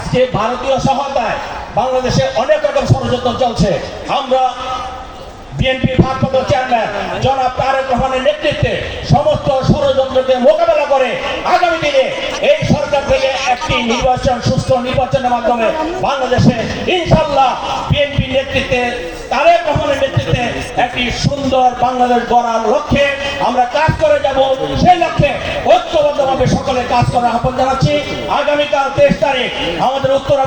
আজকে ভারতীয় সহায়তায় বাংলাদেশে অনেক রকম ষড়যন্ত্র চলছে। আমরা বিএনপির ভারপ্রাপ্ত চেয়ারম্যান জনাব তারেক রহমানের নেতৃত্বে সমস্ত ষড়যন্ত্রকে মোকাবেলা করে আগামী দিনে এই সরকার থেকে একটি সুষ্ঠু নির্বাচনের মাধ্যমে বাংলাদেশে ইনশাল্লাহ বিএনপির নেতৃত্বে তারেক রহমানের নেতৃত্বে একটি সুন্দর বাংলাদেশ গড়ার লক্ষ্যে আমরা কাজ করে যাব। সেই লক্ষ্যে ঐক্যবদ্ধভাবে সকলে কাজ করার আহ্বান জানাচ্ছি। আগামীকাল 23 তারিখ আমাদের উত্তরা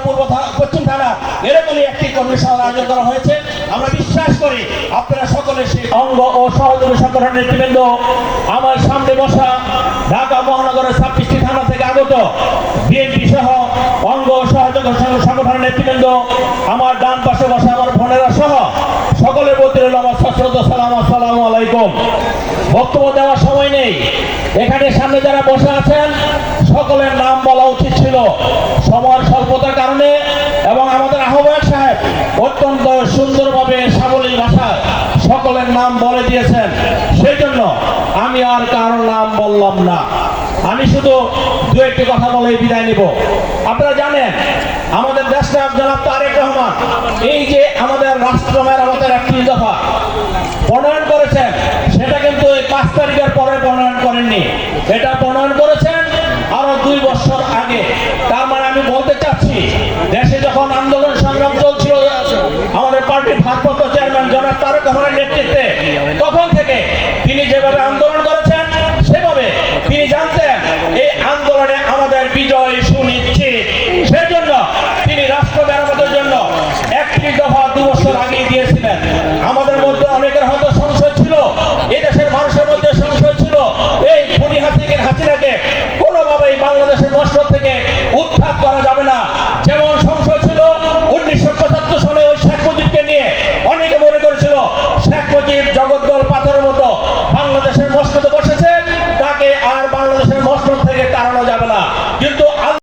পশ্চিম থানা এরকমই একটি কর্মী সভার আয়োজন করা হয়েছে। আমরা বিশ্বাস করি আপনারা সকলে সেই অঙ্গ ও সহযোগী সংগঠনের নেতৃবৃন্দ, আমার সামনে বসা ঢাকা মহানগরের 26টি থানা থেকে আগত বিএনপি সহ অঙ্গ ও সহযোগী সংগঠনের নেতৃবৃন্দ, আমার ডান পাশে বসা আমার বোনেরা সহ সকলের প্রতি রইল আমার সশ্রদ্ধ সালাম, আসসালামু আলাইকুম। বক্তব্য দেওয়ার সময় নেই। এখানে সামনে যারা বসে আছেন সকলের নাম বলা উচিত ছিল, সময়ের স্বল্পতার কারণে এবং আমাদের আহ্বায়ক সাহেব অত্যন্ত সুন্দরভাবে সাবলীল ভাষায় সকলের নাম বলে দিয়েছেন, সেই জন্য আমি আর কারোর নাম বললাম না। আমি শুধু দু একটি কথা বলে বিদায় নিব। আপনারা জানেন আমাদের দেশনায়ক জনাব তারেক রহমান এই যে আমাদের রাষ্ট্র মেরামতের একটি দফা প্রণয়ন করেছেন, সেটা কিন্তু এই 5 তারিখের পরে প্রণয়ন করেননি। এটা প্রণয়ন করে